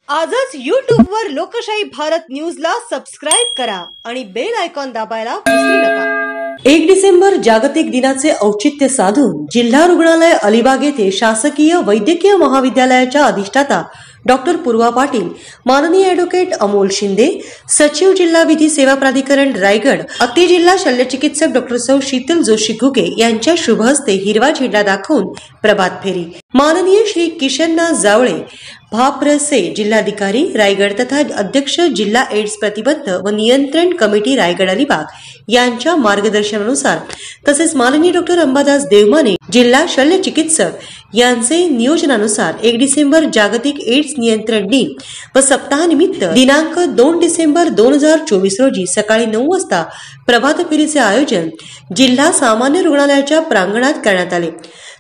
आजच YouTube वर लोकशाही भारत न्यूजला सबस्क्राइब करा आणि बेल आयकॉन दाबायला विसरू नका। 1 डिसेंबर जागतिक दिनाचे औचित्य साधून जिल्हा रुग्णालय अलिबाग येथे शासकीय वैद्यकीय महाविद्यालयाच्या अधिष्ठाता डॉक्टर पूर्वा पाटील, माननीय ॲडव्होकेट अमोल शिंदे, सचिव जिल्हा विधी सेवा प्राधिकरण रायगड, अति जिल्हा शल्यचिकित्सक डॉक्टर सौ शीतल जोशी घुगे यांच्या शुभ हस्ते हिरवा झेंडा दाखवून प्रभात फेरी, माननीय श्री किशननाथ जावळे, भाप्रसे जिल्हाधिकारी रायगड तथा अध्यक्ष जिल्हा एड्स प्रतिबंध व नियंत्रण कमिटी रायगड अलिबाग यांच्या मार्गदर्शनानुसार तसेच माननीय डॉक्टर अंबादास देवमाने जिल्हा शल्य चिकित्सक यांचे नियोजनानुसार 1 डिसेंबर जागतिक एड्स नियंत्रण दिन व सप्ताहानिमित्त दिनांक 2 डिसेंबर 2024 रोजी सकाळी 9 वाजता प्रभात फेरीचे आयोजन जिल्हा सामान्य रुग्णालयाच्या प्रांगणात करण्यात आले।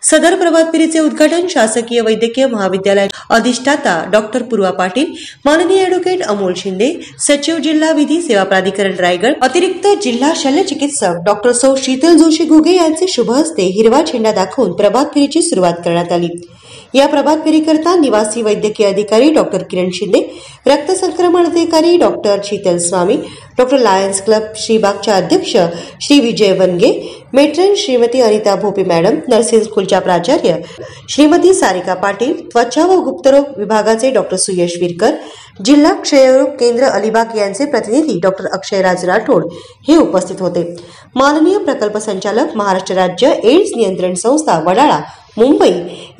सदर प्रभात फेरीचे उद्घाटन शासकीय वैद्यकीय महाविद्यालय अधिष्ठाता डॉक्टर पूर्वा पाटील, माननीय ॲडव्होकेट अमोल शिंदे, सचिव जिल्हा विधी सेवा प्राधिकरण रायगड, अतिरिक्त जिल्हा शल्य चिकित्सक डॉक्टर सौ शीतल जोशी घुगे यांचे शुभ हस्ते हिरवा झेंडा दाखवून प्रभात फेरीची सुरुवात करण्यात आली। या प्रभात फेरीकरता निवासी वैद्यकीय अधिकारी डॉक्टर किरण शिंदे, रक्त संक्रमण अधिकारी doctor Sheetal Swami, doctor lions club श्रीबागच्या अध्यक्ष Shri Vijay Vanage, matron Shrimati Anita Bhope madam, nursing स्कूलच्या प्राचार्य श्रीमती सारिका पाटील, त्वचा व गुप्तरोग विभागाचे डॉक्टर सुयश विरकर, जिल्हा क्षयरोग केंद्र अलिबाग यांचे प्रतिनिधी डॉक्टर अक्षयराज राठोड हे उपस्थित होते। माननीय प्रकल्प संचालक महाराष्ट्र राज्य एड्स नियंत्रण संस्था वडाळा मुंबई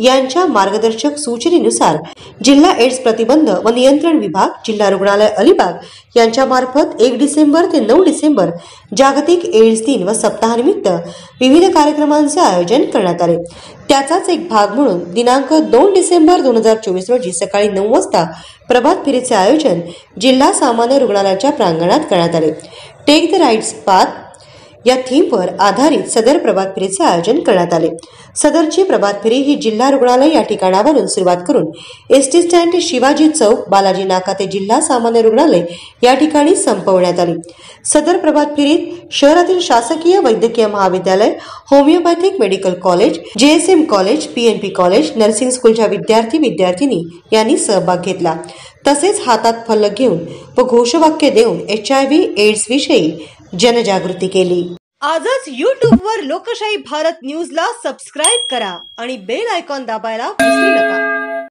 यांच्या मार्गदर्शक सूचनेनुसार जिल्हा एड्स प्रतिबंध व नियंत्रण विभाग जिल्हा रुग्णालय अलिबाग यांच्या मार्फत 1 डिसेंबर ते 9 डिसेंबर जागतिक एड्स दिन व सप्ताहानिमित्त विविध कार्यक्रमांचे आयोजन करण्यात आले। त्याचाच एक भाग म्हणून दिनांक 2 डिसेंबर 2024 रोजी सकाळी 9 वाजता प्रभात फेरीचे आयोजन जिल्हा सामान्य रुग्णालयाच्या प्रांगणात करण्यात आले। टेक द राईट पाथ या थीमवर आधारित सदर प्रभात फेरीचे आयोजन करण्यात आले। सदरची प्रभात फेरी ही जिल्हा रुग्णालय या ठिकाणावरून सुरुवात करून एसटी स्टँड, शिवाजी चौक, बालाजी नाका ते जिल्हा सामान्य रुग्णालय या ठिकाणी संपवण्यात आली। सदर प्रभात फेरीत शहरातील शासकीय वैद्यकीय महाविद्यालय, homeopathic medical college, JSM college, PNP college, nursing स्कूलच्या विद्यार्थी विद्यार्थिनी यांनी सहभाग घेतला। तसेच हातात फलक घेऊन व घोषवाक्य देऊन HIV एड्स विषयी जनजागृती केली। आजच YouTube वर लोकशाही भारत न्यूजला सबस्क्राइब करा आणि बेल आयकॉन दाबायला विसरू नका।